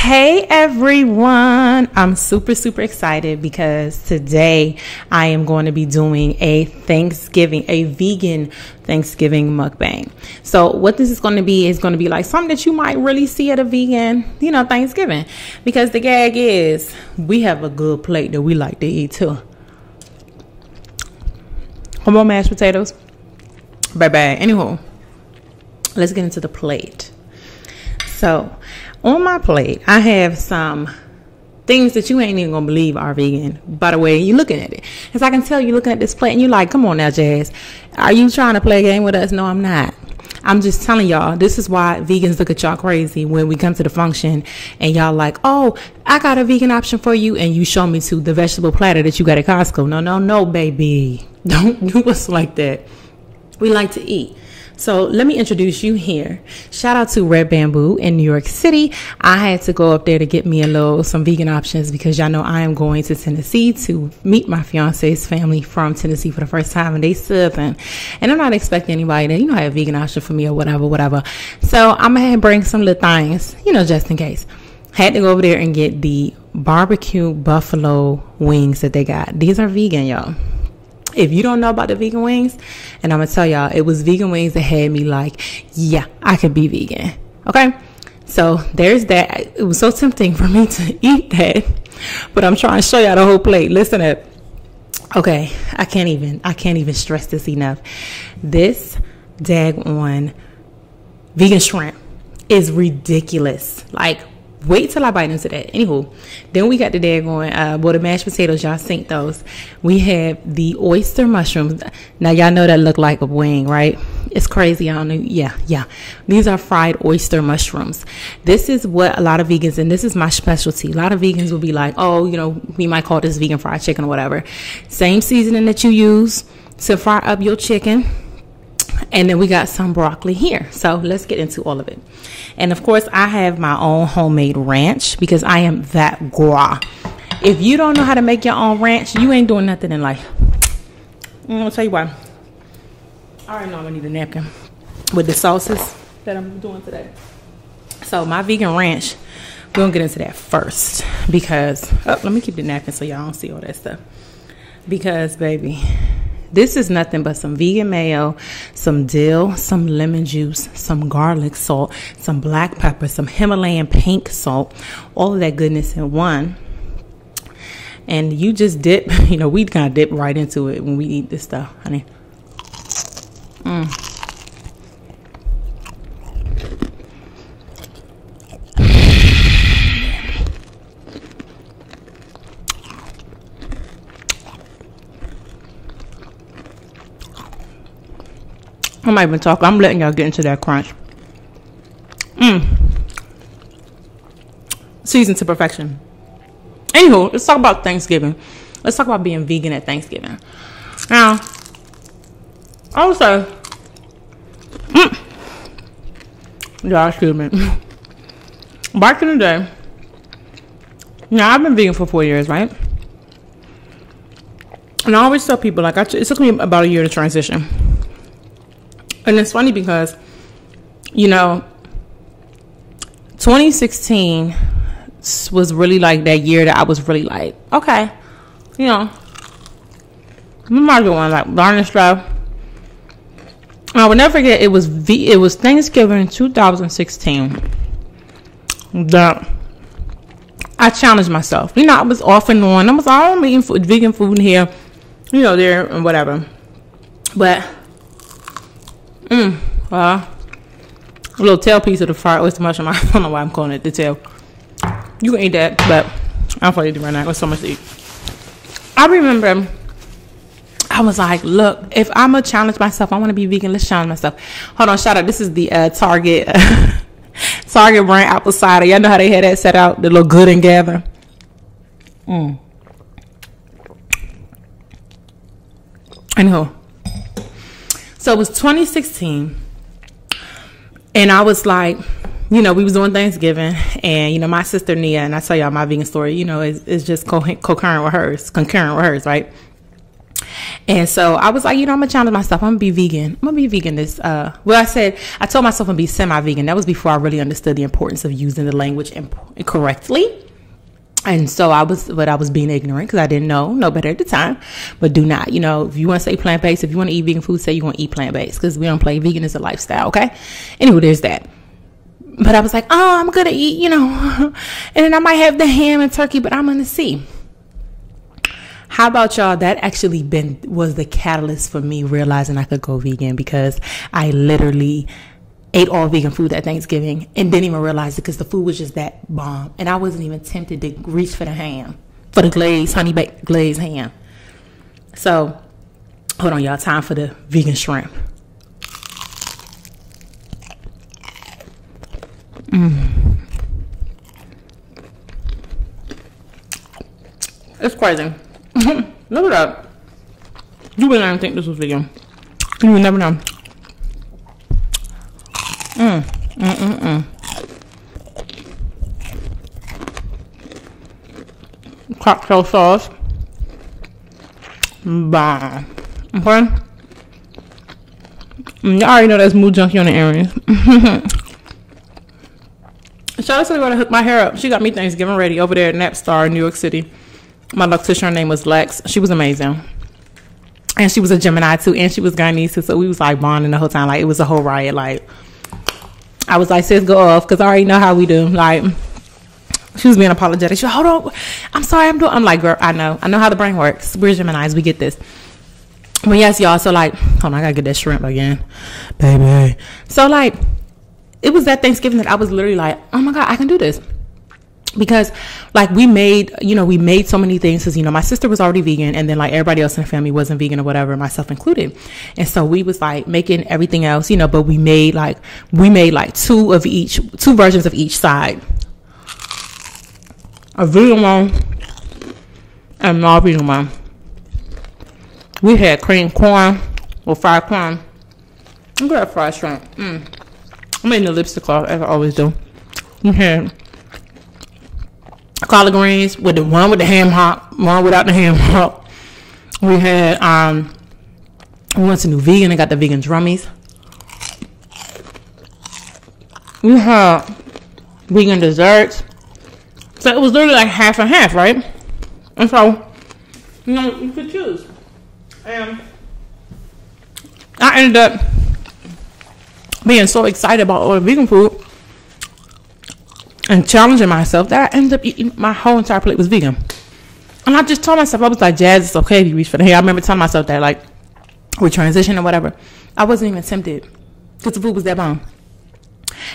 Hey everyone, I'm super excited because today I am going to be doing a vegan Thanksgiving mukbang. So what this is going to be like something that you might really see at a vegan, Thanksgiving, because the gag is we have a good plate that we like to eat too. Come on, mashed potatoes. Bye. Anywho, let's get into the plate. So on my plate, I have some things that you ain't even gonna believe are vegan. By the way, you're looking at it, because I can tell you looking at this plate and you're like, come on now, Jazz, are you trying to play a game with us? No, I'm not. I'm just telling y'all, this is why vegans look at y'all crazy when we come to the function and y'all like, oh, I got a vegan option for you, and you show me to the vegetable platter that you got at Costco. No, baby. Don't do us like that. We like to eat. So let me introduce you here. Shout out to Red Bamboo in New York City. I had to go up there to get me some vegan options because y'all know I am going to Tennessee to meet my fiance's family from Tennessee for the first time, and they Southern. And I'm not expecting anybody to, have a vegan option for me or whatever. So I'm going to bring some little things, just in case. Had to go over there and get the barbecue buffalo wings that they got. These are vegan, y'all. If you don't know about the vegan wings, and I'm going to tell y'all, it was vegan wings that had me like, yeah, I could be vegan. Okay. So there's that. It was so tempting for me to eat that, but I'm trying to show y'all the whole plate. Listen up. Okay. I can't even stress this enough. This daggone vegan shrimp is ridiculous. Like, wait till I bite into that. Anywho, then we got the daggone, the mashed potatoes. Y'all sink those. We have the oyster mushrooms. Now, y'all know that look like a wing, right? It's crazy. I don't know. Yeah. These are fried oyster mushrooms. This is what a lot of vegans, and this is my specialty. A lot of vegans will be like, oh, we might call this vegan fried chicken or whatever. Same seasoning that you use to fry up your chicken. And then we got some broccoli here. So let's get into all of it. And of course, I have my own homemade ranch because I am that gras. If you don't know how to make your own ranch, you ain't doing nothing in life. I'm going to tell you why. I already know I'm going to need a napkin with the sauces that I'm doing today. So my vegan ranch, we're going to get into that first because, let me keep the napkin so y'all don't see all that stuff. Because, baby, this is nothing but some vegan mayo, some dill, some lemon juice, some garlic salt, some black pepper, some Himalayan pink salt, all of that goodness in one. And you just dip, we kind of dip right into it when we eat this stuff, honey. I'm not even talking. I'm letting y'all get into that crunch. Seasoned to perfection. Anywho, let's talk about Thanksgiving. Let's talk about being vegan at Thanksgiving. Now, I would say, y'all excuse me. Back in the day, I've been vegan for 4 years, right? And I always tell people, like, it took me about a year to transition. And it's funny because, 2016 was really like that year that I was really like, okay, we might as well like learn this stuff. And I will never forget, it was Thanksgiving 2016 that I challenged myself. I was off and on. I was like, I'm eating vegan food here, there and whatever. But a little tail piece of the fried oyster mushroom. I don't know why I'm calling it the tail. You can eat that, but I'm probably eating right now. There's so much to eat. I remember I was like, look, if I'm gonna challenge myself, I want to be vegan. Let's challenge myself. Hold on, shout out. This is the Target brand apple cider. Y'all know how they had that set out, the little Good and Gather. Anyhow. So it was 2016, and I was like, we was doing Thanksgiving, and, my sister Nia, and I tell y'all my vegan story, is just concurrent with hers, right? And so I was like, I'm gonna challenge myself. I'm gonna be vegan. I'm gonna be vegan this I told myself I'm gonna be semi-vegan. That was before I really understood the importance of using the language correctly. And so I was being ignorant because I didn't know better at the time. But do not, if you want to say plant-based, if you want to eat vegan food, say you want to eat plant-based, because we don't play. Vegan is a lifestyle, okay? Anyway, there's that. But I was like, I'm going to eat, and then I might have the ham and turkey, but I'm going to see. How about y'all? That actually was the catalyst for me realizing I could go vegan, because I literally ate all vegan food at Thanksgiving and didn't even realize it because the food was just that bomb. And I wasn't even tempted to reach for the ham, for the honey baked glazed ham. So, hold on, y'all. Time for the vegan shrimp. It's crazy. Look it up. You would not think this was vegan. You would never know. Cocktail sauce. Bomb. Okay. You already know that's mood junkie on the area. Shout out to the girl to hook my hair up. She got me Thanksgiving ready over there at Napstar in New York City. My loctician, her name was Lex. She was amazing. And she was a Gemini too, and she was Guyanese too. So we was like bonding the whole time. Like, it was a whole riot. Like, I was like, sis, go off, because I already know how we do. Like, she was being apologetic. She was, hold on, I'm sorry, I'm like, girl, I know how the brain works. We're Geminis, we get this. But yes, y'all, so like, hold on, I gotta get that shrimp again, baby. So like, it was that Thanksgiving that I was literally like, oh my God, I can do this. Because like we made so many things, because my sister was already vegan, and then like everybody else in the family wasn't vegan or whatever, myself included. And so we was like making everything else, but we made like two versions of each side, a vegan one and non-vegan one. We had cream corn or fried corn. I'm gonna fried shrimp. I made the lipstick off, as I always do. We had collard greens with one with the ham hock, one without the ham hock. We had we went to New Vegan and got the vegan drummies. We had vegan desserts. So it was literally like half and half, right? And so, you could choose. And I ended up being so excited about all the vegan food and challenging myself that I ended up eating my whole entire plate was vegan. And I just told myself, I was like, Jazz, it's okay if you reach for the hair. I remember telling myself that, like, with transition or whatever, I wasn't even tempted because the food was that bomb.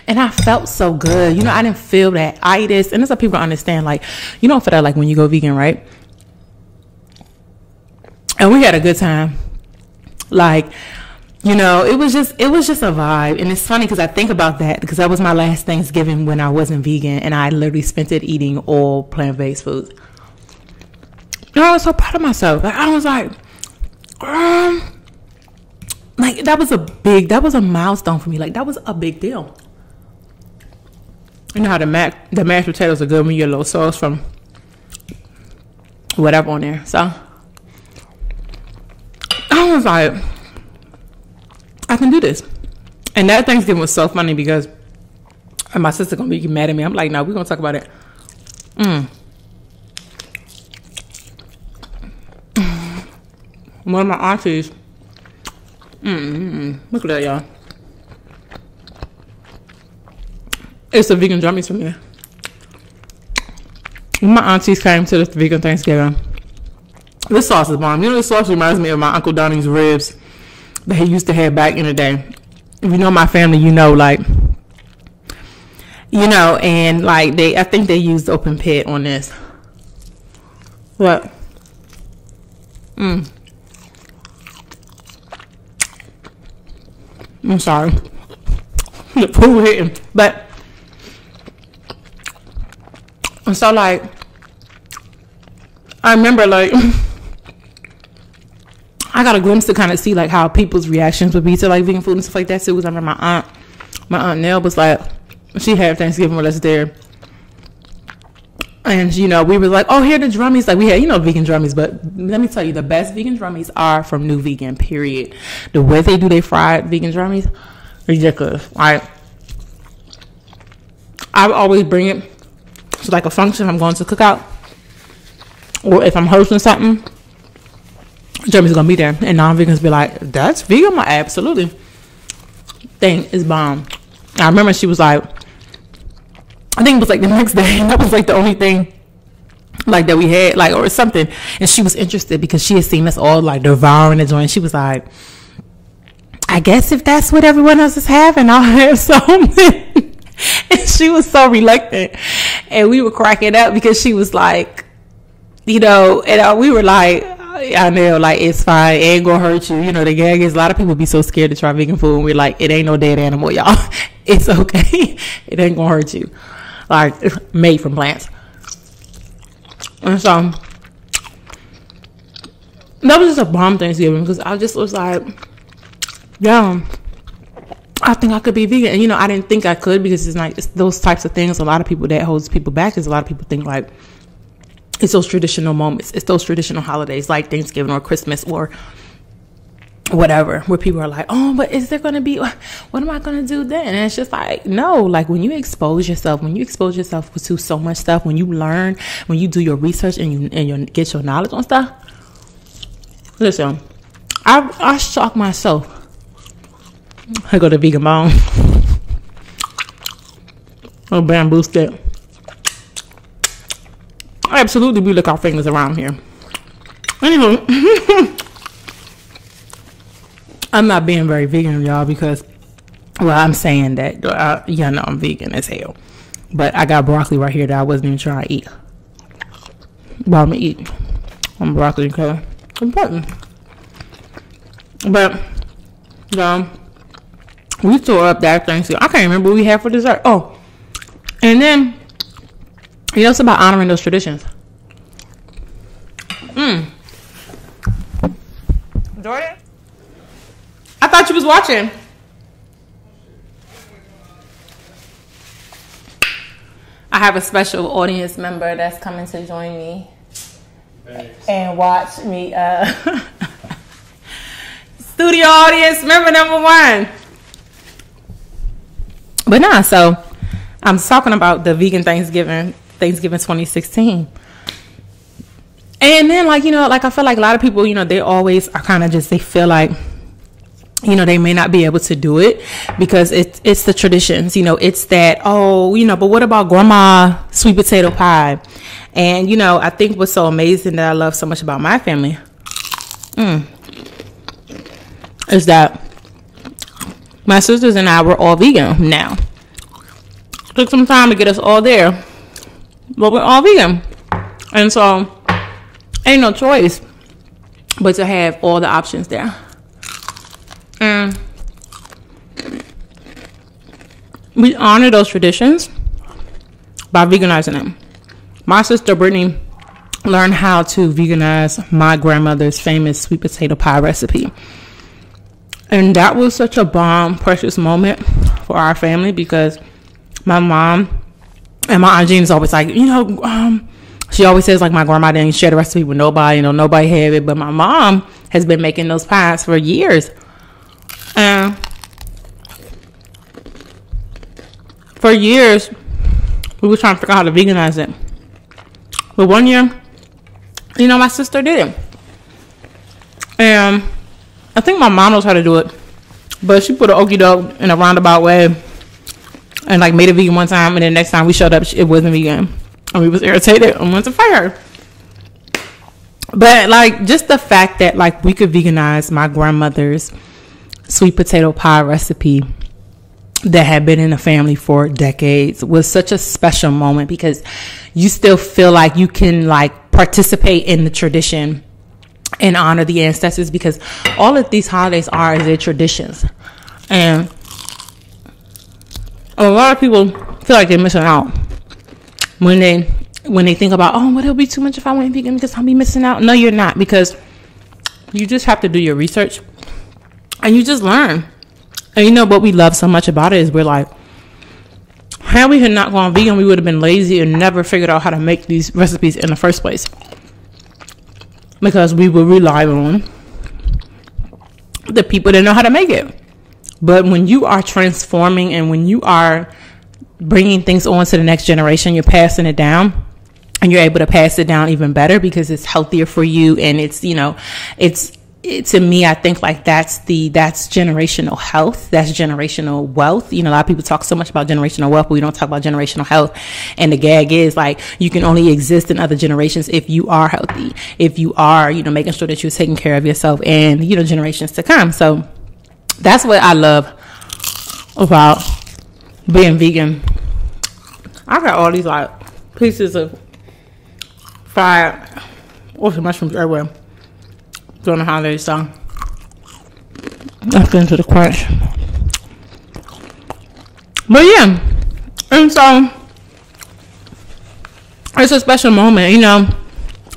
And I felt so good. I didn't feel that itis. And that's what people understand. Like, you don't feel that like when you go vegan, right? And we had a good time. Like, it was just a vibe. And it's funny because I think about that, because that was my last Thanksgiving when I wasn't vegan, and I literally spent it eating all plant-based foods. I was so proud of myself. Like, I was like, like that was a milestone for me. Like, that was a big deal. You know how the mashed potatoes are good when you get a little sauce from whatever on there. So I was like, I can do this. And that Thanksgiving was so funny because my sister gonna be mad at me. I'm like, no, we're gonna talk about it. One of my aunties. Look at that, y'all. It's the vegan drummies for me. My aunties came to the vegan Thanksgiving. This sauce is bomb. This sauce reminds me of my Uncle Donnie's ribs that he used to have back in the day. If you know my family, like, and like I think they used open pit on this. What? I'm sorry. The food hitting. But, and so like, I remember like, I got a glimpse to kind of see like how people's reactions would be to like vegan food and stuff like that too. Because I remember my aunt Nell was like, she had Thanksgiving with us there, And, you know, we were like, oh, here are the drummies. Like, we had, you know, vegan drummies. But let me tell you, the best vegan drummies are from New Vegan, period. The way they do their fried vegan drummies, ridiculous. Like, I would always bring it to, like, a function. I'm going to cookout. Or if I'm hosting something, drummies going to be there. And non-vegans be like, that's vegan? Absolutely. Thing is bomb. I remember she was like, I think it was like the next day, that was like the only thing like that we had, like, or something. And she was interested because she had seen us all like devouring the joint. She was like, I guess if that's what everyone else is having, I'll have some. And she was so reluctant. And we were cracking up because she was like, you know, and we were like, I know, like, it's fine, it ain't gonna hurt you. You know, the gag is a lot of people be so scared to try vegan food, and we're like, it ain't no dead animal, y'all. It's okay. It ain't gonna hurt you. Like, it's made from plants. And so that was just a bomb Thanksgiving, because I just was like, yeah, I think I could be vegan. And, you know, I didn't think I could, because it's like, it's those types of things, a lot of people, that holds people back, is a lot of people think like, it's those traditional moments, it's those traditional holidays like Thanksgiving or Christmas or whatever, where people are like, oh, but is there going to be, what am I going to do then? And it's just like, no, like, when you expose yourself to so much stuff, when you learn, when you do your research and you get your knowledge on stuff. Listen, I shock myself. I go to vegan bone. A bamboo stick. Absolutely, we lick our fingers around here. Anyway. I'm not being very vegan, y'all, because, well, I'm saying that, yeah, no, I'm vegan as hell. But I got broccoli right here that I wasn't even trying to eat. But I'm going to eat broccoli because it's important. But, we tore up that Thanksgiving. I can't remember what we had for dessert. Oh, and then, you know, it's about honoring those traditions. Jordan? I thought you was watching. I have a special audience member that's coming to join me. Thanks. And watch me. Studio audience member number 1. But nah, so I'm talking about the vegan Thanksgiving 2016. And then, like, you know, like, I feel like a lot of people, you know, they always are kind of just, they feel like, you know, they may not be able to do it because it's the traditions, you know, it's that, oh, you know, but what about grandma sweet potato pie? And, you know, I think what's so amazing that I love so much about my family is that my sisters and I were all vegan now. Took some time to get us all there, but we're all vegan. And so ain't no choice but to have all the options there. And we honor those traditions by veganizing them. My sister Brittany learned how to veganize my grandmother's famous sweet potato pie recipe. And that was such a bomb, precious moment for our family, because my mom and my Aunt Jean is always like, you know, she always says, like, my grandma didn't share the recipe with nobody, you know, nobody had it. But my mom has been making those pies for years. And for years, we were trying to figure out how to veganize it. But one year, you know, my sister did it. And I think my mom knows how to do it. But she put an okie doke in a roundabout way and, like, made it vegan one time. And then next time we showed up, it wasn't vegan. And we was irritated and went to fight her. But, like, just the fact that, like, we could veganize my grandmother's sweet potato pie recipe that had been in the family for decades was such a special moment, because you still feel like you can, like, participate in the tradition and honor the ancestors, because all of these holidays are their traditions. And a lot of people feel like they're missing out when they think about, oh, but it'll be too much if I went vegan because I'll be missing out. No, you're not, because you just have to do your research and you just learn. And you know what we love so much about it is we're like, Had we had not gone vegan, we would have been lazy and never figured out how to make these recipes in the first place, because we would rely on the people that know how to make it. But when you are transforming and when you are bringing things on to the next generation, you're passing it down, and you're able to pass it down even better because it's healthier for you. And it's, you know, it's to me, I think like that's generational health. That's generational wealth. You know, a lot of people talk so much about generational wealth, but we don't talk about generational health. And the gag is like, you can only exist in other generations if you are healthy, if you are, you know, making sure that you're taking care of yourself and, you know, generations to come. So that's what I love about being vegan. I got all these like pieces of fried oyster mushrooms everywhere during the holidays, so let's get into the crunch. But yeah, and so it's a special moment, you know.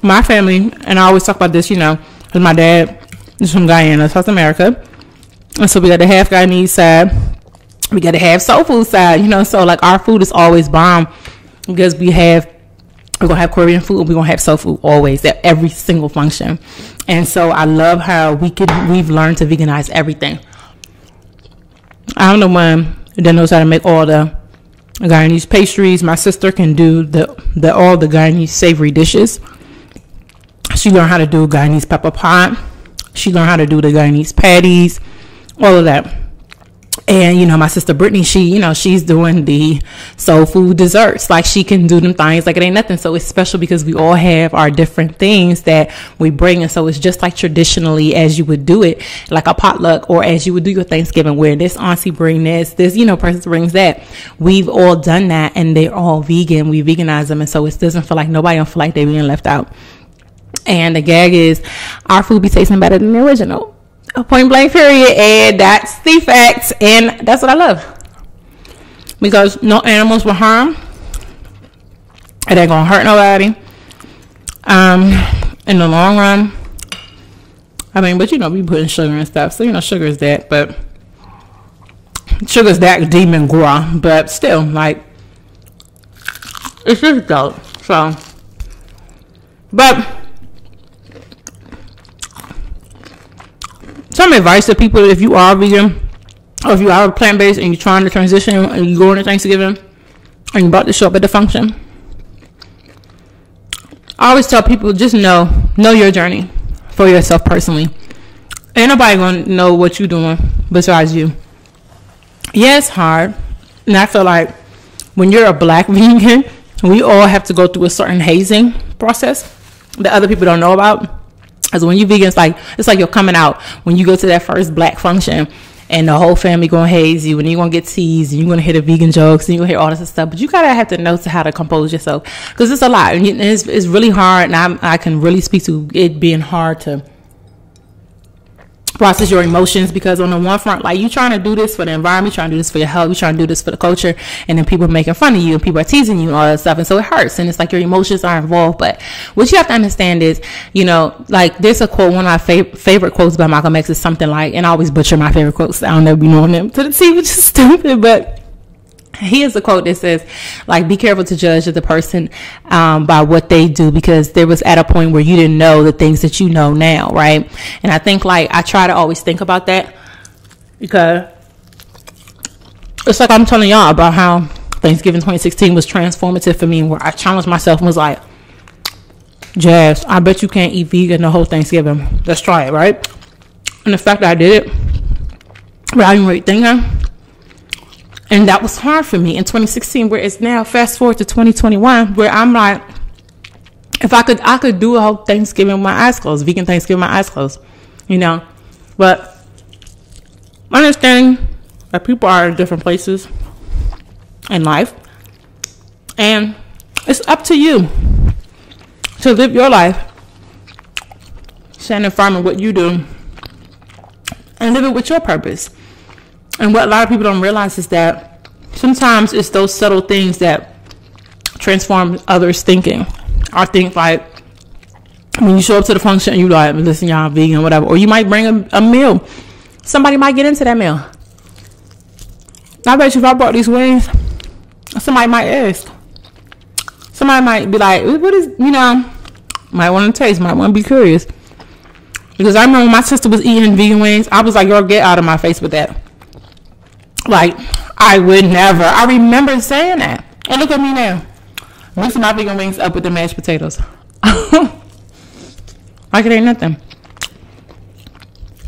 My family, and I always talk about this, you know, because my dad is from Guyana, South America, and so we got the half Guyanese side, we got the half soul food side, you know. So like our food is always bomb because we're gonna have Korean food, we're gonna have soul food always at every single function. And so I love how we've learned to veganize everything. I'm the one that knows how to make all the Guyanese pastries. My sister can do all the Guyanese savory dishes. She learned how to do Guyanese pepper pot. She learned how to do the Guyanese patties, all of that. And, you know, my sister Brittany, she's doing the soul food desserts. Like, she can do them things like it ain't nothing. So it's special because we all have our different things that we bring. And so it's just like traditionally as you would do it, like a potluck, or as you would do your Thanksgiving, where this auntie bring this, you know, person brings that. We've all done that, and they're all vegan. We veganize them. And so it doesn't feel like nobody don't feel like they're being left out. And the gag is our food be tasting better than the original. Point blank period. And that's the facts, and that's what I love, because no animals will harm. It ain't gonna hurt nobody in the long run. I mean, but you know, we put in sugar and stuff, so you know, sugar is that, but sugar's that demon gras, but still, like, it's just dope. So, but some advice to people, if you are vegan or if you are plant-based and you're trying to transition and you're going to Thanksgiving and you're about to show up at the function, I always tell people, just know your journey for yourself personally. Ain't nobody gonna know what you're doing besides you. Yeah, it's hard, and I feel like when you're a black vegan, we all have to go through a certain hazing process that other people don't know about. Because when you vegan, it's like you're coming out when you go to that first black function, and the whole family gonna haze you, and you're gonna get teased, and you're gonna hear the vegan jokes, and you're gonna hear all this stuff. But you gotta have to know how to compose yourself, because it's a lot, and it's really hard. And I can really speak to it being hard to process your emotions, because on the one front, like, you trying to do this for the environment, you trying to do this for your health, you trying to do this for the culture, and then people are making fun of you, and people are teasing you and all that stuff, and so it hurts, and it's like your emotions are involved. But what you have to understand is, you know, like, there's a quote, one of my favorite quotes by Malcolm X is something like, and I always butcher my favorite quotes, I don't ever be knowing them to the T, which is stupid, but he has a quote that says, like, be careful to judge the person by what they do, because there was at a point where you didn't know the things that you know now, right? And I think, like, I try to always think about that, because it's like I'm telling y'all about how Thanksgiving 2016 was transformative for me, where I challenged myself and was like, Jazz, I bet you can't eat vegan the whole Thanksgiving. Let's try it, right? And the fact that I did it without even really thinking, and that was hard for me in 2016, where it's now fast forward to 2021, where I'm like, if I could do a whole Thanksgiving with my eyes closed, vegan Thanksgiving with my eyes closed, you know. But understanding that people are in different places in life, and it's up to you to live your life, standing firm in what you do, and live it with your purpose. And what a lot of people don't realize is that sometimes it's those subtle things that transform others' thinking. I think, like, when you show up to the function and you like, listen, y'all, I'm vegan, whatever, or you might bring a meal. Somebody might get into that meal. I bet you if I brought these wings, somebody might ask. Somebody might be like, what is, might want to taste, might want to be curious. Because I remember my sister was eating vegan wings. I was like, girl, get out of my face with that. Like, I would never. I remember saying that. And look at me now. Mixing my vegan wings up with the mashed potatoes. Like it ain't nothing.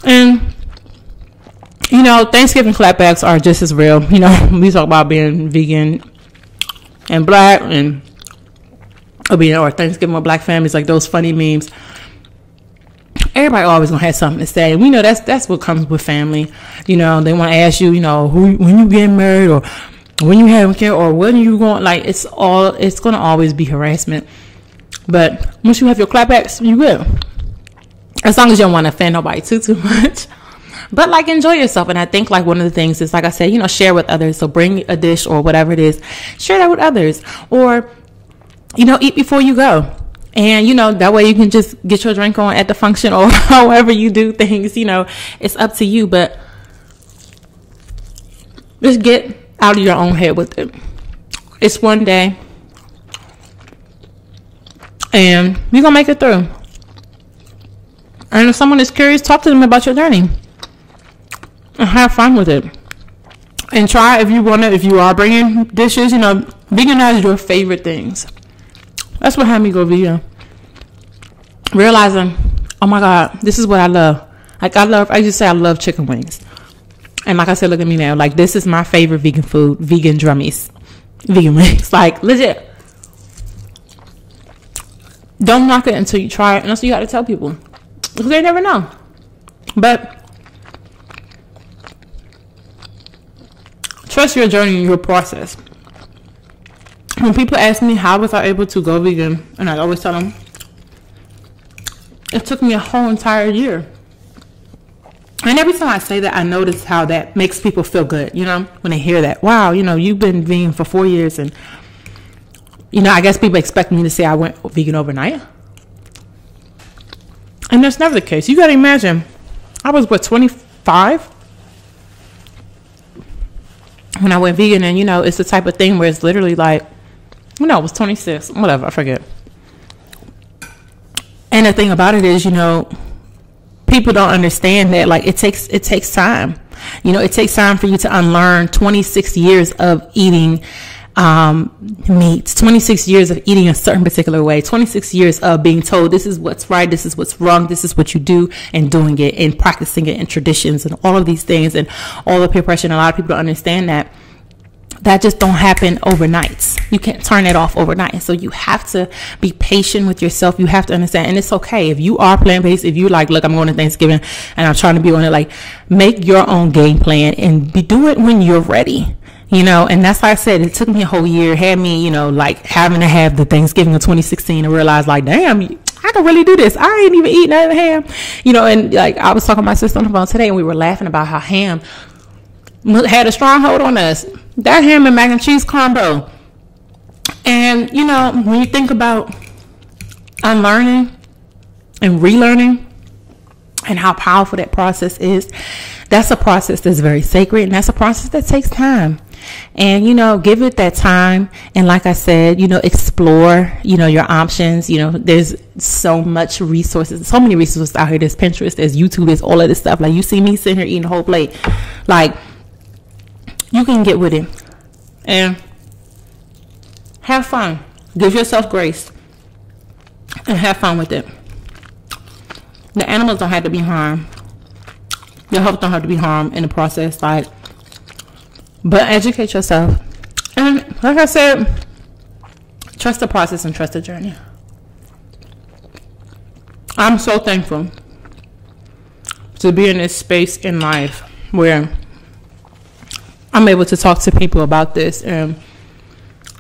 And, Thanksgiving clapbacks are just as real. We talk about being vegan and black or Thanksgiving with black families, like those funny memes. Everybody always gonna have something to say. And we know that's what comes with family. They want to ask you, when you get married or when you have a kid or when you going, like it's gonna always be harassment. But once you have your clapbacks, you will. As long as you don't want to offend nobody too much. But like enjoy yourself. And I think like one of the things is, like I said, share with others. So bring a dish or whatever it is, share that with others. Or, eat before you go. And, that way you can just get your drink on at the function or however you do things, it's up to you. But just get out of your own head with it. It's one day. And you're going to make it through. And if someone is curious, talk to them about your journey. And have fun with it. And try if you are bringing dishes, veganize your favorite things. That's what had me go vegan. Realizing, oh my God, this is what I love. Like I just say I love chicken wings. And like I said, look at me now. Like this is my favorite vegan food, vegan drummies. Vegan wings. Like legit. Don't knock it until you try it. And that's what you got to tell people. Because they never know. But trust your journey and your process. When people ask me how was I able to go vegan, and I always tell them, it took me a whole entire year. And every time I say that, I notice how that makes people feel good, when they hear that. Wow, you've been vegan for 4 years. And, I guess people expect me to say I went vegan overnight. And that's never the case. You got to imagine, I was, 25? When I went vegan, and, it's the type of thing where it's literally like, it was 26, whatever, I forget. And the thing about it is, people don't understand that, like, it takes time. It takes time for you to unlearn 26 years of eating meats, 26 years of eating a certain particular way, 26 years of being told this is what's right, this is what's wrong, this is what you do, and doing it and practicing it and traditions and all of these things and all the peer pressure. And a lot of people don't understand that just don't happen overnight. You can't turn it off overnight. So you have to be patient with yourself. You have to understand, and it's okay if you are plant-based. If you like, look, I'm going to Thanksgiving and I'm trying to be on it, like, make your own game plan and do it when you're ready. And that's why I said it took me a whole year, had me, like having to have the Thanksgiving of 2016 and realize, like, damn, I can really do this. I ain't even eating none of the ham, and like I was talking to my sister on the phone today, and we were laughing about how ham had a stronghold on us. That ham and mac and cheese combo. And, when you think about unlearning and relearning and how powerful that process is, that's a process that's very sacred, and that's a process that takes time. And, give it that time. And like I said, explore, your options. There's so much resources, so many resources out here. There's Pinterest, there's YouTube, there's all of this stuff. Like, you see me sitting here eating a whole plate. Like, you can get with it and have fun. Give yourself grace and have fun with it. The animals don't have to be harmed. Your health don't have to be harmed in the process. Like, but educate yourself. And like I said, trust the process and trust the journey. I'm so thankful to be in this space in life where I'm able to talk to people about this and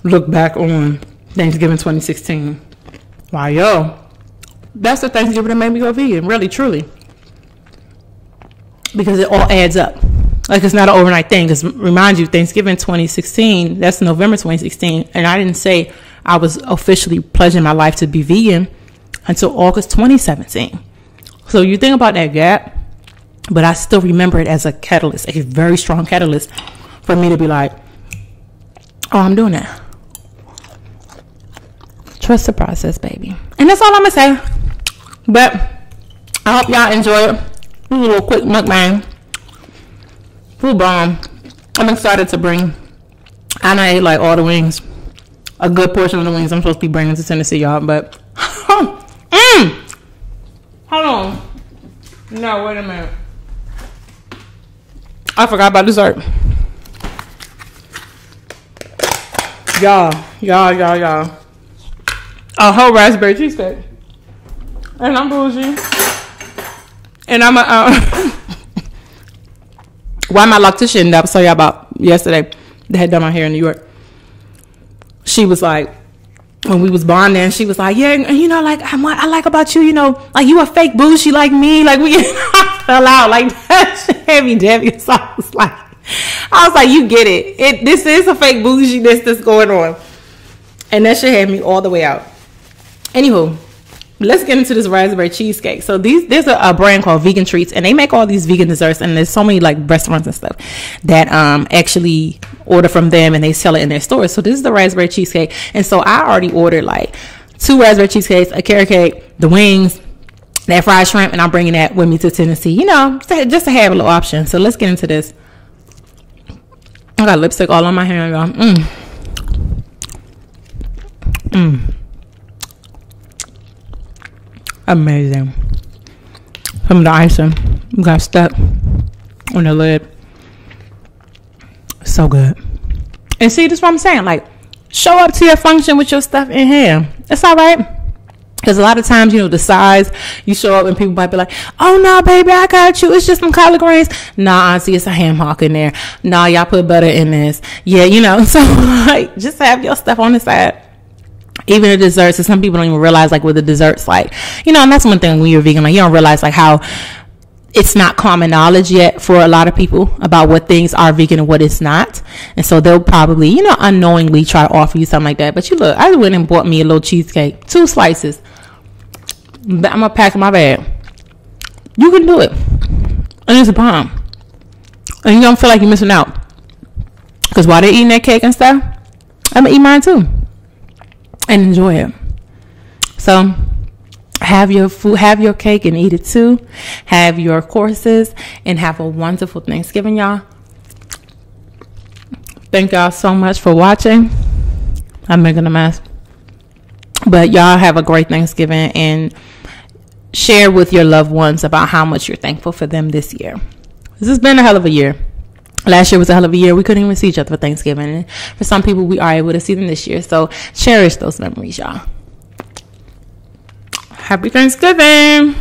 look back on Thanksgiving 2016. Wow, yo, that's the Thanksgiving that made me go vegan, really, truly. Because it all adds up. Like, it's not an overnight thing. Just remind you, Thanksgiving 2016, that's November 2016. And I didn't say I was officially pledging my life to be vegan until August 2017. So you think about that gap, but I still remember it as a catalyst, a very strong catalyst for me to be like, Oh, I'm doing it. Trust the process, baby. And that's all I'm gonna say. But I hope y'all enjoy it. This is a little quick mukbang. Food bomb. I'm excited to bring. I ate like all the wings. A good portion of the wings I'm supposed to be bringing to Tennessee, y'all. But hold on. No, wait a minute. I forgot about dessert. Y'all. A whole raspberry cheesecake. And I'm bougie. And I'm why my loctician that I was telling y'all about yesterday that had done my hair in New York. She was like, when we was bonding, she was like, yeah, you know, like I like about you, you know, like you a fake bougie like me, like we fell out like that heavy Debbie. So I was like, you get it. This is a fake bougie that's going on. And that shit had me all the way out. Anywho, let's get into this raspberry cheesecake. So there's a brand called Vegan Treats, and they make all these vegan desserts, and there's so many like restaurants and stuff that actually order from them, and they sell it in their stores. So this is the raspberry cheesecake, and so I already ordered like 2 raspberry cheesecakes, a carrot cake, the wings, that fried shrimp, and I'm bringing that with me to Tennessee, you know, just to have a little option. So let's get into this. I got lipstick all on my hand, y'all. Amazing. Some of the icing got stuck on the lid. So good. And see, this is what I'm saying. Like, show up to your function with your stuff in hand. It's all right. Because a lot of times, you know, the size, you show up and people might be like, oh, no, baby, I got you. It's just some collard greens. Nah, auntie, it's a ham hock in there. Nah, y'all put butter in this. Yeah, you know. So, like, just have your stuff on the side. Even the desserts, and some people don't even realize, like, with the desserts, like, you know, and that's one thing when you're vegan, like, you don't realize, like, how it's not common knowledge yet for a lot of people about what things are vegan and what it's not. And so they'll probably, you know, unknowingly try to offer you something like that. But you look, I went and bought me a little cheesecake, 2 slices. I'm gonna pack in my bag. You can do it, and it's a bomb, and you don't feel like you're missing out. Because while they're eating that cake and stuff, I'm gonna eat mine too and enjoy it. So have your food, have your cake and eat it too. Have your courses and have a wonderful Thanksgiving, y'all. Thank y'all so much for watching. I'm making a mess, but y'all have a great Thanksgiving and share with your loved ones about how much you're thankful for them this year. This has been a hell of a year. Last year was a hell of a year. We couldn't even see each other for Thanksgiving. And for some people, we are able to see them this year. So cherish those memories, y'all. Happy Thanksgiving.